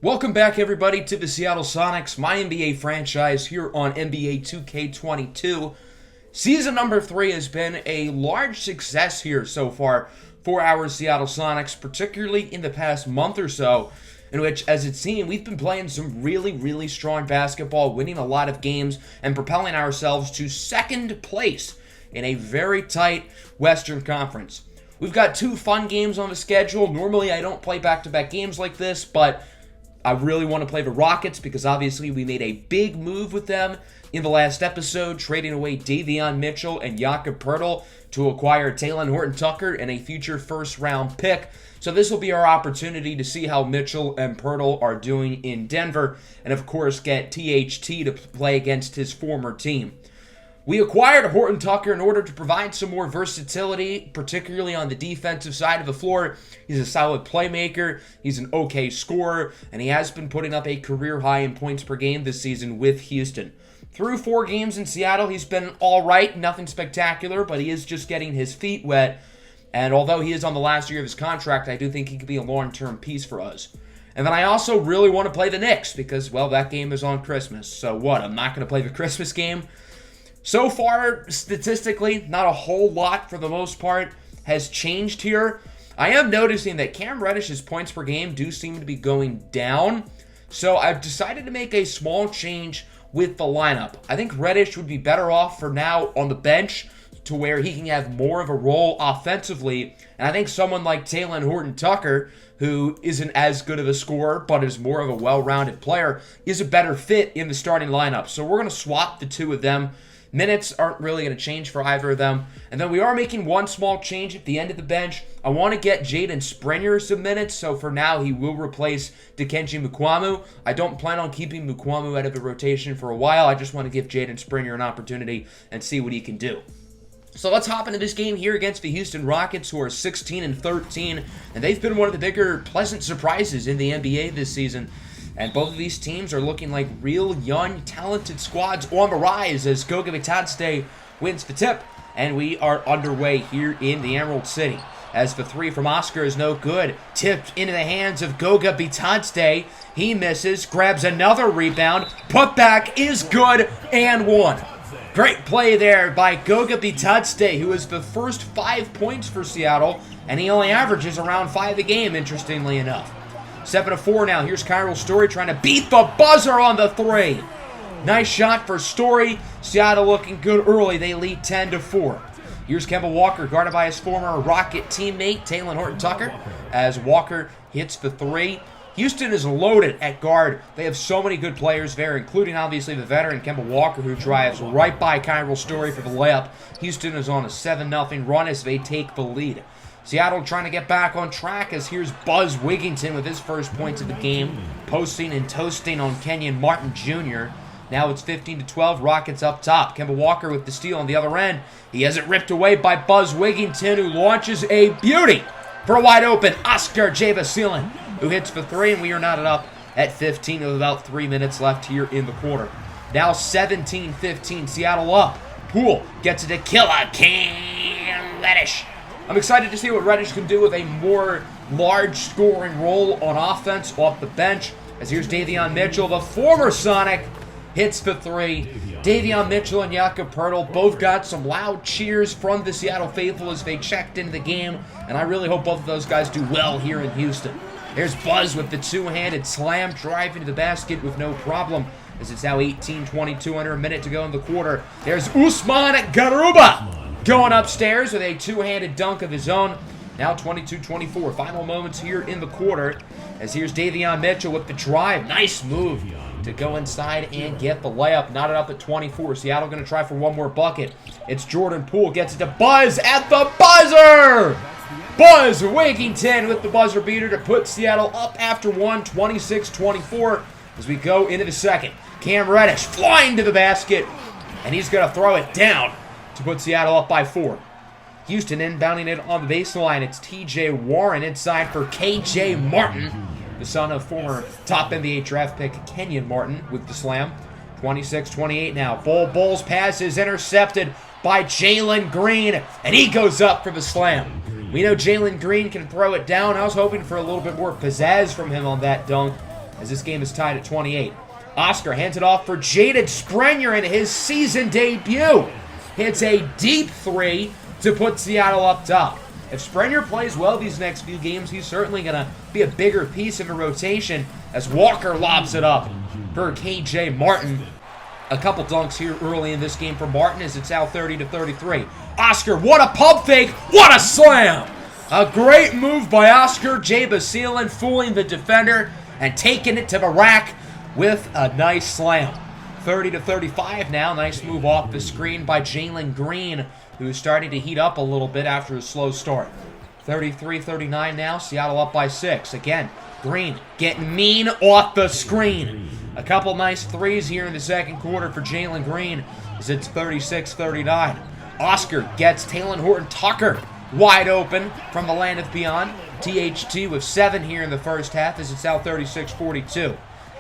Welcome back, everybody, to the Seattle Sonics, my NBA franchise here on NBA 2K22. Season number 3 has been a large success here so far for our Seattle Sonics, particularly in the past month or so, in which, as it's seen, we've been playing some really strong basketball, winning a lot of games, and propelling ourselves to second place in a very tight Western Conference. We've got 2 fun games on the schedule. Normally, I don't play back-to-back games like this, but I really want to play the Rockets because obviously we made a big move with them in the last episode, trading away Davion Mitchell and Jakob Poeltl to acquire Talen Horton-Tucker and a future first-round pick. So this will be our opportunity to see how Mitchell and Poeltl are doing in Denver, and of course get THT to play against his former team. We acquired Horton-Tucker in order to provide some more versatility, particularly on the defensive side of the floor. He's a solid playmaker, he's an okay scorer, and he has been putting up a career high in points per game this season with Houston. Through 4 games in Seattle, he's been alright, nothing spectacular, but he is just getting his feet wet. And although he is on the last year of his contract, I do think he could be a long-term piece for us. And then I also really want to play the Knicks because, well, that game is on Christmas. So what, I'm not going to play the Christmas game? So far, statistically, not a whole lot for the most part has changed here. I am noticing that Cam Reddish's points per game do seem to be going down. So I've decided to make a small change with the lineup. I think Reddish would be better off for now on the bench to where he can have more of a role offensively. And I think someone like Talen Horton-Tucker, who isn't as good of a scorer but is more of a well-rounded player, is a better fit in the starting lineup. So we're going to swap the 2 of them. Minutes aren't really going to change for either of them. And then we are making one small change at the end of the bench. I want to get Jaden Springer some minutes, so for now he will replace Dikembe Mukuamu. I don't plan on keeping Mukuamu out of the rotation for a while. I just want to give Jaden Springer an opportunity and see what he can do. So let's hop into this game here against the Houston Rockets, who are 16-13, and they've been one of the bigger pleasant surprises in the NBA this season. And both of these teams are looking like real young, talented squads on the rise as Goga Bitadze wins the tip. And we are underway here in the Emerald City. As the 3 from Oscar is no good. Tipped into the hands of Goga Bitadze. He misses, grabs another rebound. Putback is good and 1. Great play there by Goga Bitadze, who is the first 5 points for Seattle. And he only averages around 5 a game, interestingly enough. 7-4 now. Here's Kyril Story trying to beat the buzzer on the 3. Nice shot for Story. Seattle looking good early. They lead 10-4. Here's Kemba Walker guarded by his former Rocket teammate, Talen Horton-Tucker, as Walker hits the 3. Houston is loaded at guard. They have so many good players there, including obviously the veteran Kemba Walker, who drives right by Kyril Story for the layup. Houston is on a 7-0 run as they take the lead. Seattle trying to get back on track as here's Buzz Wigginton with his first points of the game, posting and toasting on Kenyon Martin Jr. Now it's 15-12, Rockets up top. Kemba Walker with the steal on the other end. He has it ripped away by Buzz Wigginton, who launches a beauty for a wide open Oscar Jabasilan, who hits the 3, and we are knotted up at 15 with about 3 minutes left here in the quarter. Now 17-15, Seattle up. Poole gets it to Killer Cam Reddish. I'm excited to see what Reddish can do with a more large scoring role on offense off the bench. As here's Davion Mitchell, the former Sonic, hits the 3. Davion Mitchell and Jakob Poeltl both got some loud cheers from the Seattle faithful as they checked into the game, and I really hope both of those guys do well here in Houston. There's Buzz with the 2-handed slam, driving to the basket with no problem, as it's now 18-22, under a minute to go in the quarter. There's Usman Garuba going upstairs with a 2-handed dunk of his own. Now 22-24. Final moments here in the quarter. As here's Davion Mitchell with the drive. Nice move to go inside and get the layup. Knotted up at 24. Seattle going to try for one more bucket. It's Jordan Poole. Gets it to Buzz at the buzzer. Buzz Wigginton with the buzzer beater to put Seattle up after 1. 26-24 as we go into the second. Cam Reddish flying to the basket. And he's going to throw it down to put Seattle up by 4. Houston inbounding it on the baseline. It's T.J. Warren inside for K.J. Martin, the son of former top NBA draft pick Kenyon Martin with the slam. 26-28 now. Bulls pass is intercepted by Jalen Green, and he goes up for the slam. We know Jalen Green can throw it down. I was hoping for a little bit more pizzazz from him on that dunk, as this game is tied at 28. Oscar hands it off for Jaden Sprenger in his season debut. Hits a deep three to put Seattle up top. If Sprenger plays well these next few games, he's certainly going to be a bigger piece in the rotation as Walker lobs it up for KJ Martin. A couple dunks here early in this game for Martin as it's out 30-33. Oscar, what a pump fake, what a slam! A great move by Oscar J. Basilin, fooling the defender and taking it to the rack with a nice slam. 30-35 now. Nice move off the screen by Jalen Green, who's starting to heat up a little bit after a slow start. 33-39 now. Seattle up by 6. Again, Green getting mean off the screen. A couple nice threes here in the second quarter for Jalen Green as it's 36-39. Oscar gets Talen Horton-Tucker wide open from the land of beyond. THT with 7 here in the first half as it's out 36-42.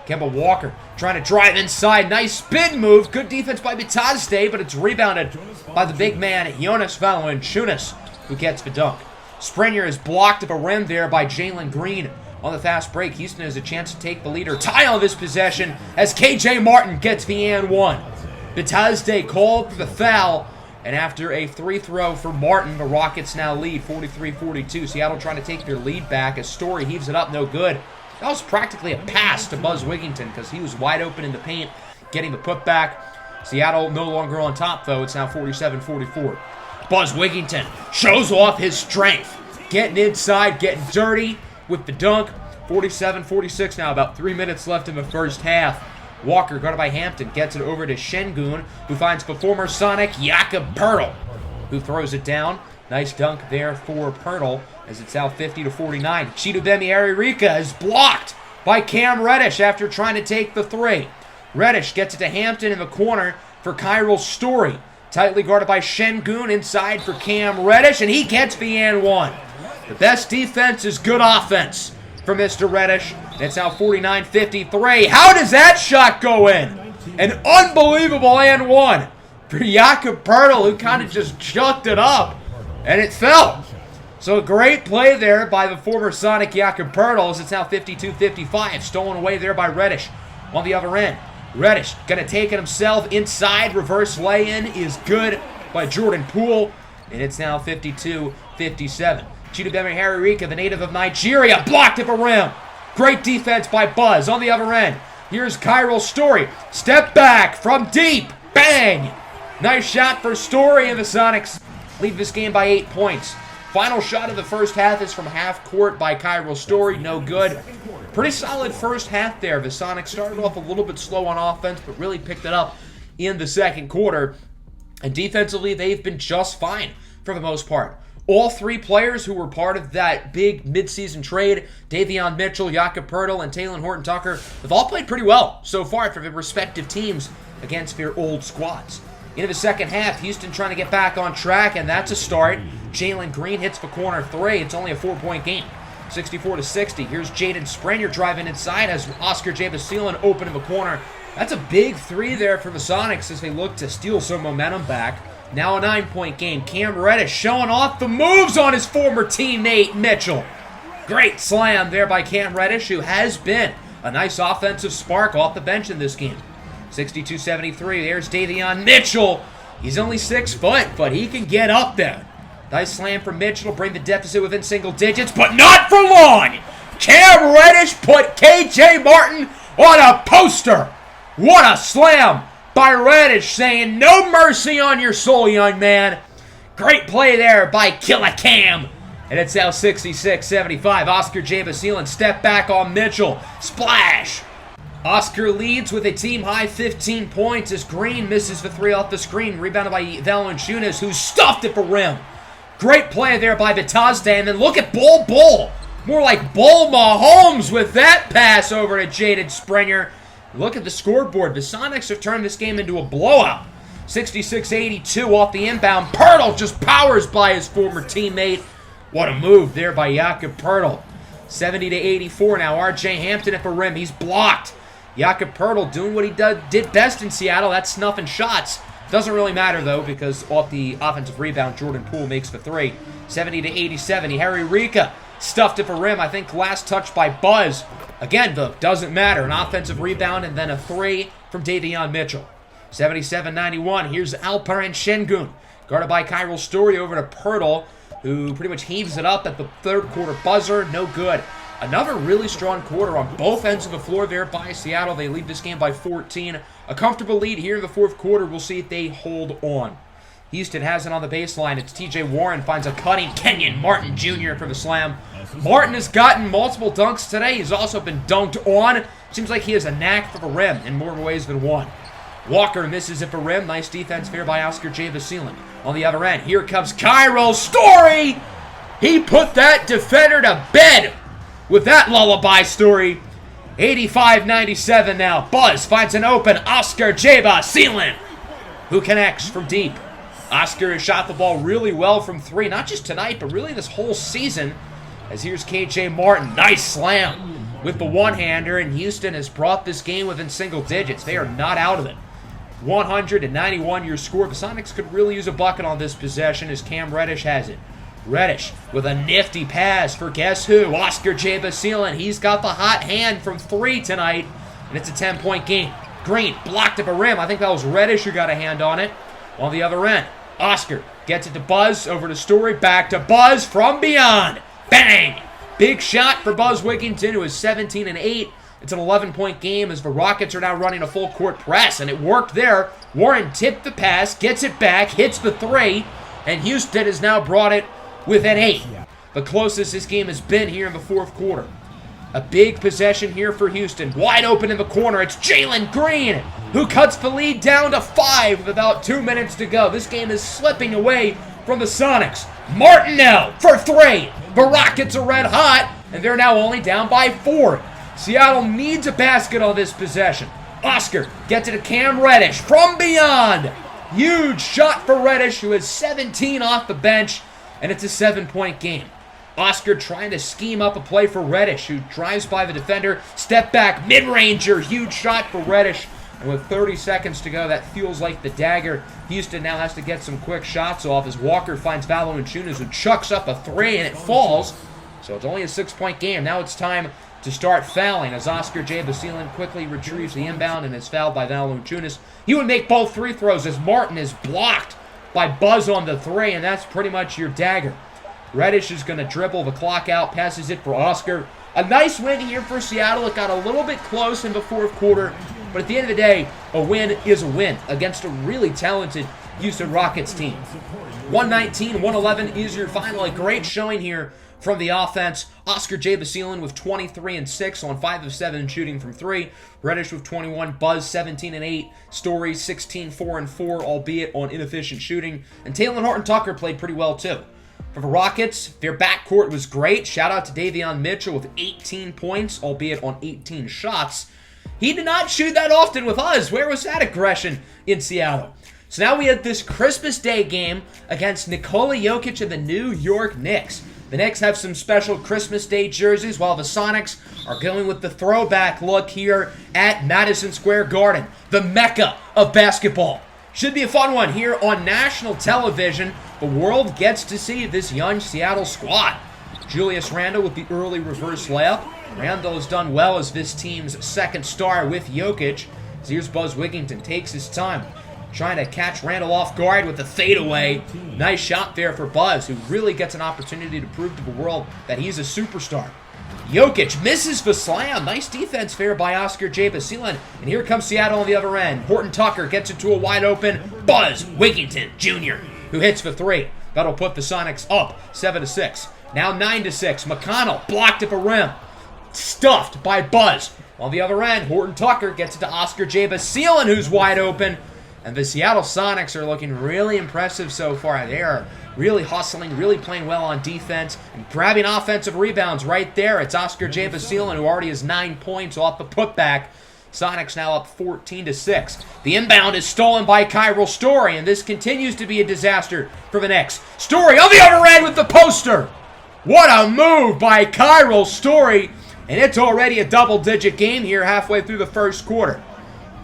Kemba Walker trying to drive inside. Nice spin move. Good defense by Bitadze, but it's rebounded by the big man, Jonas Valanciunas, who gets the dunk. Sprenger is blocked at the rim there by Jalen Green on the fast break. Houston has a chance to take the lead or tie on this possession as KJ Martin gets the and one. Bitadze called for the foul, and after a free throw for Martin, the Rockets now lead 43-42. Seattle trying to take their lead back as Story heaves it up, no good. That was practically a pass to Buzz Wigginton because he was wide open in the paint, getting the putback. Seattle no longer on top, though. It's now 47-44. Buzz Wigginton shows off his strength, getting inside, getting dirty with the dunk. 47-46 now, about 3 minutes left in the first half. Walker, guarded by Hampton, gets it over to Şengün, who finds the former Sonic Jakob Poeltl, who throws it down. Nice dunk there for Poeltl as it's out 50-49. Chidubemi Arikarica is blocked by Cam Reddish after trying to take the three. Reddish gets it to Hampton in the corner for Kyril Story. Tightly guarded by Şengün inside for Cam Reddish, and he gets the and one. The best defense is good offense for Mr. Reddish. It's now 49-53. How does that shot go in? An unbelievable and one for Jakob Poeltl, who kind of just chucked it up, and it fell. So a great play there by the former Sonic Jakob Poeltl as it's now 52-55. Stolen away there by Reddish on the other end. Reddish going to take it himself inside. Reverse lay-in is good by Jordan Poole, and it's now 52-57. Chidubemi Arikarica, the native of Nigeria, blocked at the rim. Great defense by Buzz on the other end. Here's Kyril Story. Step back from deep. Bang! Nice shot for Story, and the Sonics lead this game by 8 points. Final shot of the first half is from half court by Kyril Story. No good. Pretty solid first half there. The Sonics started off a little bit slow on offense, but really picked it up in the second quarter. And defensively, they've been just fine for the most part. All three players who were part of that big midseason trade, Davion Mitchell, Jakob Poeltl, and Talen Horton-Tucker, have all played pretty well so far for their respective teams against their old squads. Into the second half, Houston trying to get back on track, and that's a start. Jalen Green hits the corner three. It's only a 4-point game. 64-60. Here's Jaden Sprenger driving inside as Oscar J. Basilin open in the corner. That's a big three there for the Sonics as they look to steal some momentum back. Now a 9-point game. Cam Reddish showing off the moves on his former teammate, Mitchell. Great slam there by Cam Reddish, who has been a nice offensive spark off the bench in this game. 62-73. There's Davion Mitchell. He's only 6 foot, but he can get up there. Nice slam from Mitchell to bring the deficit within single digits, but not for long. Cam Reddish put KJ Martin on a poster. What a slam by Reddish, saying no mercy on your soul, young man. Great play there by Killer Cam. And it's now 66-75. Oscar J. Basilin step back on Mitchell. Splash. Oscar leads with a team-high 15 points as Green misses the three off the screen. Rebounded by Valanciunas, who's stuffed at the rim. Great play there by Bitadze, and then look at Bull. More like Bull Mahomes with that pass over to Jaden Sprenger. Look at the scoreboard. The Sonics have turned this game into a blowout. 66-82 off the inbound. Poeltl just powers by his former teammate. What a move there by Jakob Poeltl. 70-84 now. R.J. Hampton at the rim. He's blocked. Jakob Poeltl doing what he did best in Seattle. That's snuffing shots. Doesn't really matter, though, because off the offensive rebound, Jordan Poole makes the three. 70-87. Arikarica stuffed it for rim. I think last touch by Buzz. Again, though, doesn't matter. An offensive rebound and then a three from Davion Mitchell. 77-91. Here's Alperen Şengün. Guarded by Kyril Story over to Pirtle, who pretty much heaves it up at the third quarter buzzer. No good. Another really strong quarter on both ends of the floor there by Seattle. They lead this game by 14. A comfortable lead here in the fourth quarter. We'll see if they hold on. Houston has it on the baseline. It's TJ Warren finds a cutting Kenyon Martin Jr. for the slam. Martin has gotten multiple dunks today. He's also been dunked on. Seems like he has a knack for the rim in more ways than one. Walker misses it for rim. Nice defense here by Oscar J. Vasilin. On the other end, here comes Kyril Story. He put that defender to bed with that lullaby story. 85-97 now. Buzz finds an open Oscar J. Vasilin, who connects from deep. Oscar has shot the ball really well from three, not just tonight, but really this whole season. As here's KJ Martin. Nice slam with the one-hander, and Houston has brought this game within single digits. They are not out of it. 191 your score. The Sonics could really use a bucket on this possession as Cam Reddish has it. Reddish with a nifty pass for guess who? Oscar J. Vasilin. He's got the hot hand from three tonight, and it's a 10-point game. Green blocked at the rim. I think that was Reddish who got a hand on it. On the other end, Oscar gets it to Buzz, over to Story, back to Buzz from beyond. Bang! Big shot for Buzz Wigginton, who is 17 and 8. It's an 11-point game as the Rockets are now running a full court press, and it worked there. Warren tipped the pass, gets it back, hits the three, and Houston has now brought it within 8. The closest this game has been here in the fourth quarter. A big possession here for Houston. Wide open in the corner. It's Jalen Green who cuts the lead down to 5 with about 2 minutes to go. This game is slipping away from the Sonics. Martinelli for 3. The Rockets are red hot, and they're now only down by 4. Seattle needs a basket on this possession. Oscar gets it to Cam Reddish from beyond. Huge shot for Reddish, who is 17 off the bench, and it's a 7-point game. Oscar trying to scheme up a play for Reddish, who drives by the defender. Step back, mid-ranger, huge shot for Reddish. And with 30 seconds to go, that feels like the dagger. Houston now has to get some quick shots off as Walker finds Valanciunas, who chucks up a 3 and it falls. So it's only a 6-point game. Now it's time to start fouling as Oscar J. Vasilin quickly retrieves the inbound and is fouled by Valanciunas. He would make both free throws as Martin is blocked by Buzz on the 3, and that's pretty much your dagger. Reddish is going to dribble the clock out, passes it for Oscar. A nice win here for Seattle. It got a little bit close in the fourth quarter, but at the end of the day, a win is a win against a really talented Houston Rockets team. 119-111 is your final. A great showing here from the offense. Oscar J. Vasilin with 23 and 6 on 5 of 7 shooting from 3. Reddish with 21. Buzz 17 and 8. Story 16, 4 and 4, albeit on inefficient shooting. And Talen Horton-Tucker played pretty well too. For the Rockets, their backcourt was great. Shout out to Davion Mitchell with 18 points, albeit on 18 shots. He did not shoot that often with us. Where was that aggression in Seattle? So now we had this Christmas Day game against Nikola Jokic and the New York Knicks. The Knicks have some special Christmas Day jerseys, while the Sonics are going with the throwback look here at Madison Square Garden, the mecca of basketball. Should be a fun one here on national television. The world gets to see this young Seattle squad. Julius Randle with the early reverse layup. Randle has done well as this team's second star with Jokic. As here's Buzz Wigginton, takes his time, trying to catch Randle off guard with the fadeaway. Nice shot there for Buzz, who really gets an opportunity to prove to the world that he's a superstar. Jokic misses the slam. Nice defense there by Oscar J. Vasilin. And here comes Seattle on the other end. Horton-Tucker gets it to a wide open Buzz Wigginton Jr., who hits the 3. That'll put the Sonics up 7-6. Now 9-6. McConnell blocked at the rim. Stuffed by Buzz. On the other end, Horton-Tucker gets it to Oscar J. Vasilin, who's wide open. And the Seattle Sonics are looking really impressive so far. They are really hustling, really playing well on defense, and grabbing offensive rebounds right there. It's Oscar J. Vasilin, who already has 9 points off the putback. Sonics now up 14-6. The inbound is stolen by Kyril Story, and this continues to be a disaster for the Knicks. Story on the other end with the poster. What a move by Kyril Story, and it's already a double-digit game here halfway through the first quarter.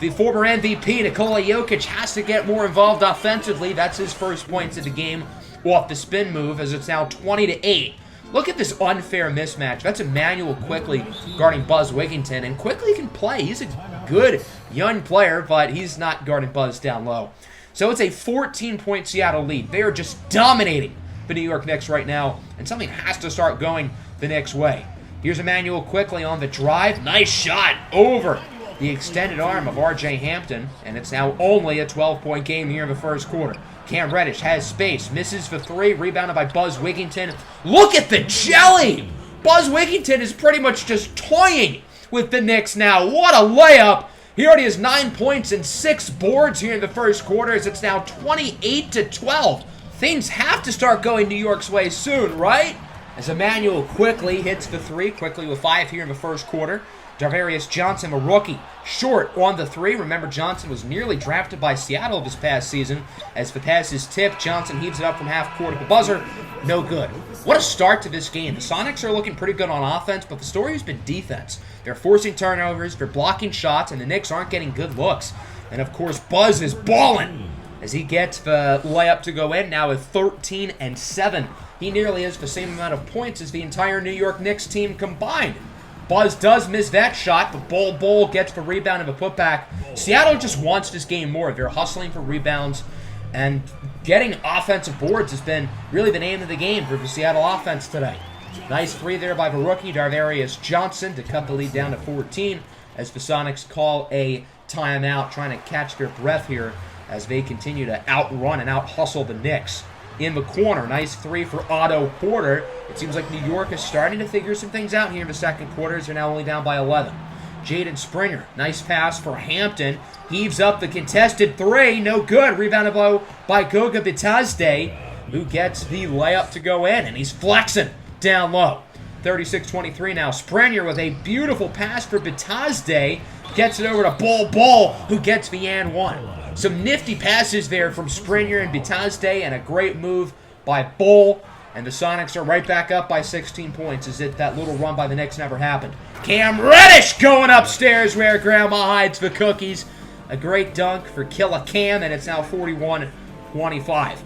The former MVP, Nikola Jokic, has to get more involved offensively. That's his first points of the game off the spin move, as it's now 20-8. Look at this unfair mismatch. That's Emmanuel Quickly guarding Buzz Wigginton, and Quickly can play. He's a good young player, but he's not guarding Buzz down low. So it's a 14-point Seattle lead. They are just dominating the New York Knicks right now, and something has to start going the Knicks' way. Here's Emmanuel Quickly on the drive. Nice shot over the extended arm of R.J. Hampton, and it's now only a 12-point game here in the first quarter. Cam Reddish has space, misses for three, rebounded by Buzz Wigginton. Look at the jelly! Buzz Wigginton is pretty much just toying with the Knicks now. What a layup! He already has 9 points and 6 boards here in the first quarter, as it's now 28-12. Things have to start going New York's way soon, right? As Emmanuel Quickly hits the three, Quickly with 5 here in the first quarter. Darvarius Johnson, a rookie, short on the three. Remember, Johnson was nearly drafted by Seattle this past season. As the pass is tipped, Johnson heaves it up from half court at the buzzer. No good. What a start to this game. The Sonics are looking pretty good on offense, but the story has been defense. They're forcing turnovers, they're blocking shots, and the Knicks aren't getting good looks. And of course, Buzz is balling as he gets the layup to go in, now with 13 and 7. He nearly has the same amount of points as the entire New York Knicks team combined. Buzz does miss that shot, but Bol gets the rebound and the putback. Seattle just wants this game more. They're hustling for rebounds, and getting offensive boards has been really the name of the game for the Seattle offense today. Nice three there by the rookie, Darvarius Johnson, to cut the lead down to 14, as the Sonics call a timeout, trying to catch their breath here as they continue to outrun and out-hustle the Knicks. In the corner, nice three for Otto Porter. It seems like New York is starting to figure some things out here in the second quarter, as they're now only down by 11. Jaden Springer, nice pass for Hampton. Heaves up the contested three, no good. Rebounded by Goga Bitadze, who gets the layup to go in, and he's flexing down low. 36-23 now. Springer with a beautiful pass for Bitadze. Gets it over to Bol, who gets the and one. Some nifty passes there from Springer and Bitadze, and a great move by Bol. And the Sonics are right back up by 16 points, as if that little run by the Knicks never happened. Cam Reddish going upstairs where Grandma hides the cookies. A great dunk for Killa Cam, and it's now 41-25.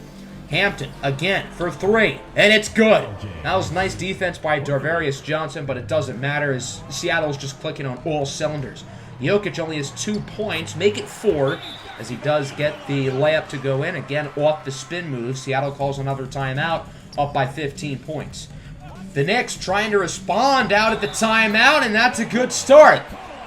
Hampton again for three, and it's good. That was nice defense by Darvarius Johnson, but it doesn't matter, as Seattle's just clicking on all cylinders. Jokic only has 2 points, make it 4, as he does get the layup to go in. Again, off the spin move. Seattle calls another timeout, up by 15 points. The Knicks trying to respond out at the timeout, and that's a good start.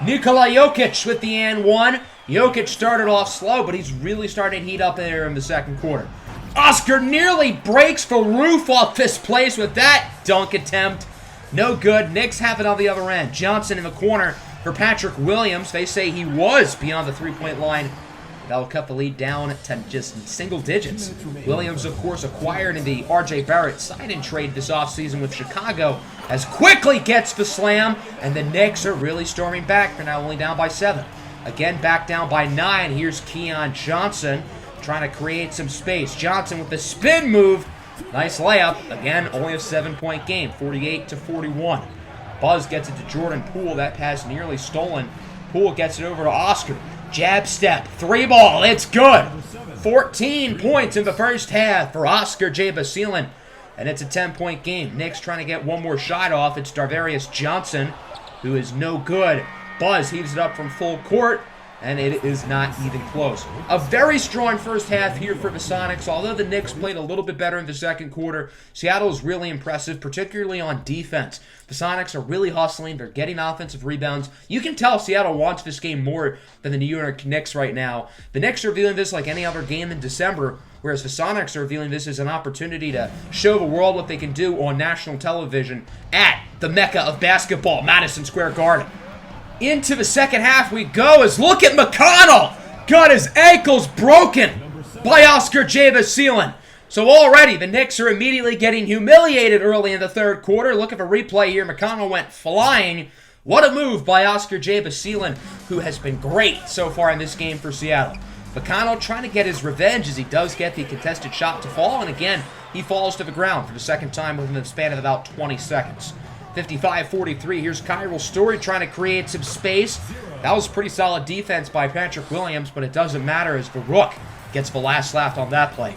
Nikola Jokic with the and one. Jokic started off slow, but he's really starting to heat up there in the second quarter. Oscar nearly breaks the roof off this place with that dunk attempt. No good. Knicks have it on the other end. Johnson in the corner for Patrick Williams. They say he was beyond the three-point line. That'll cut the lead down to just single digits. Williams, of course, acquired in the R.J. Barrett sign-in trade this offseason with Chicago, as Quickly gets the slam, and the Knicks are really storming back. They're now only down by 7. Again, back down by 9. Here's Keon Johnson trying to create some space. Johnson with the spin move. Nice layup. Again, only a 7-point game, 48-41. Buzz gets it to Jordan Poole. That pass nearly stolen. Poole gets it over to Oscar. Jab step, 3-ball, it's good. 14 points in the first half for Oscar J. Basile, and it's a 10-point game. Knicks trying to get one more shot off. It's Darvarius Johnson, who is no good. Buzz heaves it up from full court, and it is not even close. A very strong first half here for the Sonics. Although the Knicks played a little bit better in the second quarter, Seattle is really impressive, particularly on defense. The Sonics are really hustling. They're getting offensive rebounds. You can tell Seattle wants this game more than the New York Knicks right now. The Knicks are viewing this like any other game in December, whereas the Sonics are viewing this as an opportunity to show the world what they can do on national television at the Mecca of basketball, Madison Square Garden. Into the second half we go, as look at McConnell! Got his ankles broken by Oscar J. Basile. So already the Knicks are immediately getting humiliated early in the third quarter. Look at the replay here. McConnell went flying. What a move by Oscar J. Basile, who has been great so far in this game for Seattle. McConnell trying to get his revenge, as he does get the contested shot to fall, and again, he falls to the ground for the second time within the span of about 20 seconds. 55-43, here's Kyril Story trying to create some space. That was pretty solid defense by Patrick Williams, but it doesn't matter as the Rook gets the last laugh on that play.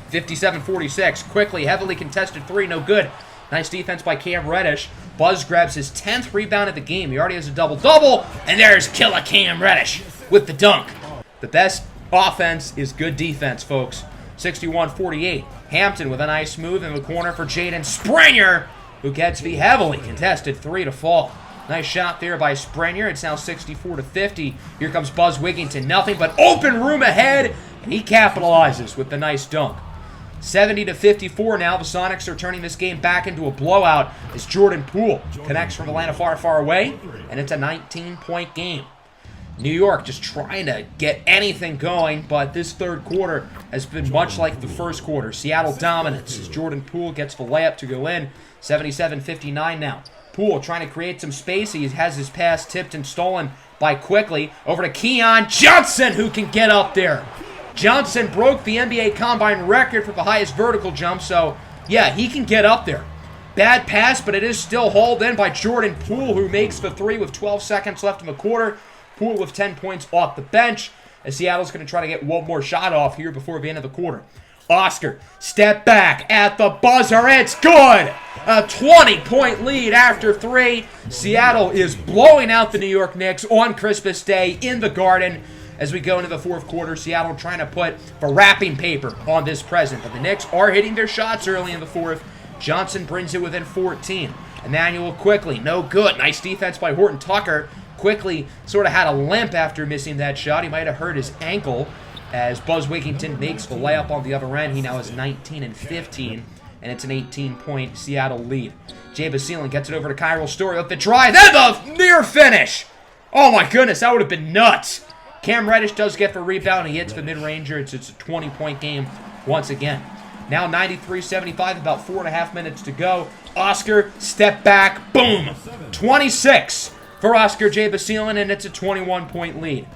57-46, Quickly, heavily contested three, no good. Nice defense by Cam Reddish. Buzz grabs his 10th rebound of the game. He already has a double-double, and there's killer Cam Reddish with the dunk. The best offense is good defense, folks. 61-48. Hampton with a nice move in the corner for Jaden Springer, who gets the heavily contested three to fall. Nice shot there by Springer. It's now 64-50. Here comes Buzz Wigginton. Nothing but open room ahead, and he capitalizes with the nice dunk. 70-54 now. The Sonics are turning this game back into a blowout as Jordan Poole connects from Atlanta far, far away, and it's a 19-point game. New York just trying to get anything going, but this third quarter has been much like the first quarter. Seattle dominance as Jordan Poole gets the layup to go in. 77-59 now. Poole trying to create some space. He has his pass tipped and stolen by Quickly. Over to Keon Johnson, who can get up there. Johnson broke the NBA Combine record for the highest vertical jump, so yeah, he can get up there. Bad pass, but it is still hauled in by Jordan Poole, who makes the three with 12 seconds left in the quarter. Poole with 10 points off the bench, as Seattle's going to try to get one more shot off here before the end of the quarter. Oscar, step back at the buzzer. It's good! A 20-point lead after three. Seattle is blowing out the New York Knicks on Christmas Day in the Garden. As we go into the fourth quarter, Seattle trying to put the wrapping paper on this present. But the Knicks are hitting their shots early in the fourth. Johnson brings it within 14. Emmanuel Quickly, no good. Nice defense by Horton Tucker. Quickly sort of had a limp after missing that shot. He might have hurt his ankle as Buzz Wigginton makes the layup on the other end. He now has 19 and 15, and it's an 18-point Seattle lead. Jay Basilin gets it over to Kyril Story with the drive, then the near finish. Oh my goodness, that would have been nuts. Cam Reddish does get the rebound. He hits the mid-ranger. It's a 20-point game once again. Now 93-75, about 4.5 minutes to go. Oscar, step back, boom. 26 for Oscar J. Basilin, and it's a 21-point lead.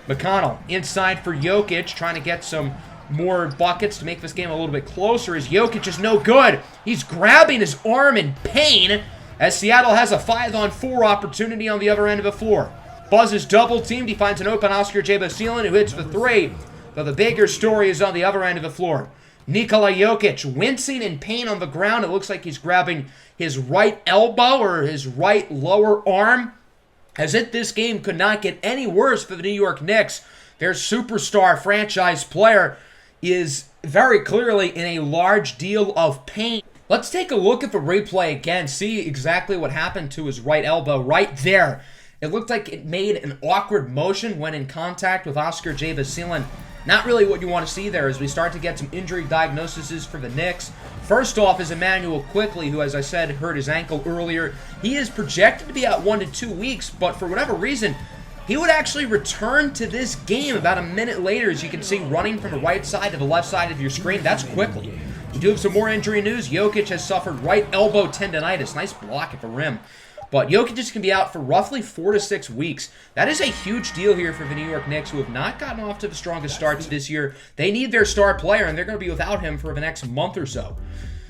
McConnell inside for Jokic, trying to get some more buckets to make this game a little bit closer, as Jokic is no good. He's grabbing his arm in pain as Seattle has a 5-on-4 opportunity on the other end of the floor. Buzz is double-teamed. He finds an open Oscar J. Basilin, who hits the three. But the bigger story is on the other end of the floor. Nikola Jokic wincing in pain on the ground. It looks like he's grabbing his right elbow or his right lower arm. As if this game could not get any worse for the New York Knicks. Their superstar franchise player is very clearly in a large deal of pain. Let's take a look at the replay again, see exactly what happened to his right elbow right there. It looked like it made an awkward motion when in contact with Oscar J. Basilin. Not really what you want to see there as we start to get some injury diagnoses for the Knicks. First off is Emmanuel Quickly, who, as I said, hurt his ankle earlier. He is projected to be out 1 to 2 weeks, but for whatever reason, he would actually return to this game about a minute later, as you can see running from the right side to the left side of your screen. That's Quickly. We do have some more injury news. Jokic has suffered right elbow tendonitis. Nice block at the rim. But Jokic is going to be out for roughly 4 to 6 weeks. That is a huge deal here for the New York Knicks, who have not gotten off to the strongest starts this year. They need their star player, and they're going to be without him for the next month or so.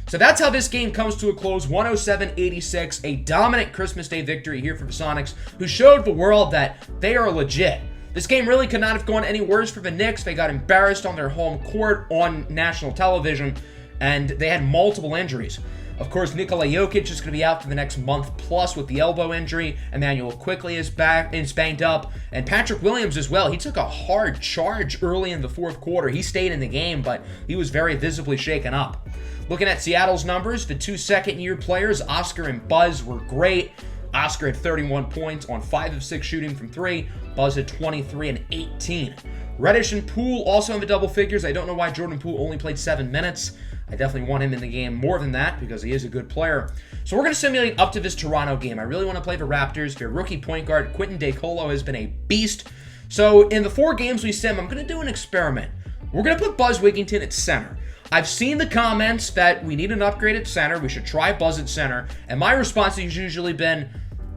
So that's how this game comes to a close, 107-86, a dominant Christmas Day victory here for the Sonics, who showed the world that they are legit. This game really could not have gone any worse for the Knicks. They got embarrassed on their home court on national television, and they had multiple injuries. Of course, Nikola Jokic is going to be out for the next month plus with the elbow injury. Emmanuel Quickly is back and banged up. And Patrick Williams as well. He took a hard charge early in the fourth quarter. He stayed in the game, but he was very visibly shaken up. Looking at Seattle's numbers, the 2 second-year players, Oscar and Buzz, were great. Oscar had 31 points on 5 of 6 shooting from 3. Buzz had 23 and 18. Reddish and Poole also in the double figures. I don't know why Jordan Poole only played 7 minutes. I definitely want him in the game more than that because he is a good player. So we're going to simulate up to this Toronto game. I really want to play the Raptors. Their rookie point guard, Quentin DeColo, has been a beast. So in the 4 games we sim, I'm going to do an experiment. We're going to put Buzz Wigginton at center. I've seen the comments that we need an upgrade at center. We should try Buzz at center. And my response has usually been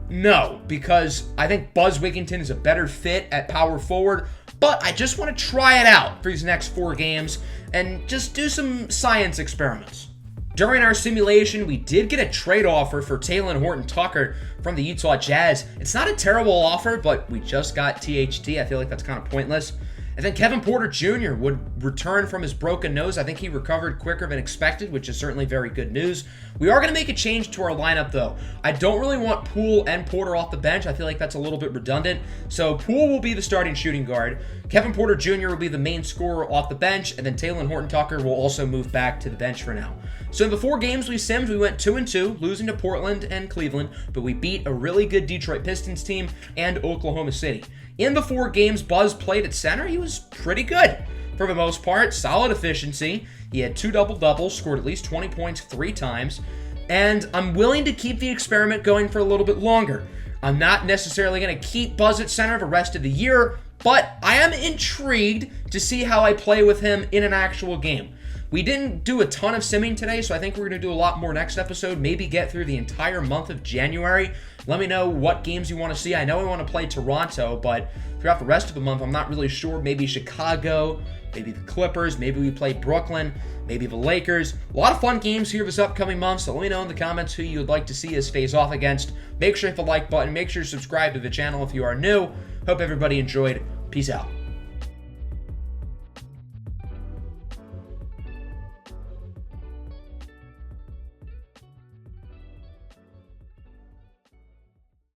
no, because I think Buzz Wigginton is a better fit at power forward. But I just want to try it out for these next 4 games and just do some science experiments. During our simulation, we did get a trade offer for Talen Horton-Tucker from the Utah Jazz. It's not a terrible offer, but we just got THT. I feel like that's kind of pointless. And then Kevin Porter Jr. would return from his broken nose. I think he recovered quicker than expected, which is certainly very good news. We are going to make a change to our lineup, though. I don't really want Poole and Porter off the bench. I feel like that's a little bit redundant. So Poole will be the starting shooting guard. Kevin Porter Jr. will be the main scorer off the bench, and then Talen Horton-Tucker will also move back to the bench for now. So in the 4 games we simmed, we went 2-2, losing to Portland and Cleveland, but we beat a really good Detroit Pistons team and Oklahoma City. In the 4 games Buzz played at center, he was pretty good. For the most part, solid efficiency. He had 2 double-doubles, scored at least 20 points 3 times, and I'm willing to keep the experiment going for a little bit longer. I'm not necessarily going to keep Buzz at center the rest of the year, but I am intrigued to see how I play with him in an actual game. We didn't do a ton of simming today, so I think we're going to do a lot more next episode, maybe get through the entire month of January. Let me know what games you want to see. I know I want to play Toronto, but throughout the rest of the month, I'm not really sure. Maybe Chicago, maybe the Clippers, maybe we play Brooklyn, maybe the Lakers. A lot of fun games here this upcoming month, so let me know in the comments who you would like to see us face off against. Make sure to hit the like button. Make sure to subscribe to the channel if you are new. Hope everybody enjoyed. Peace out.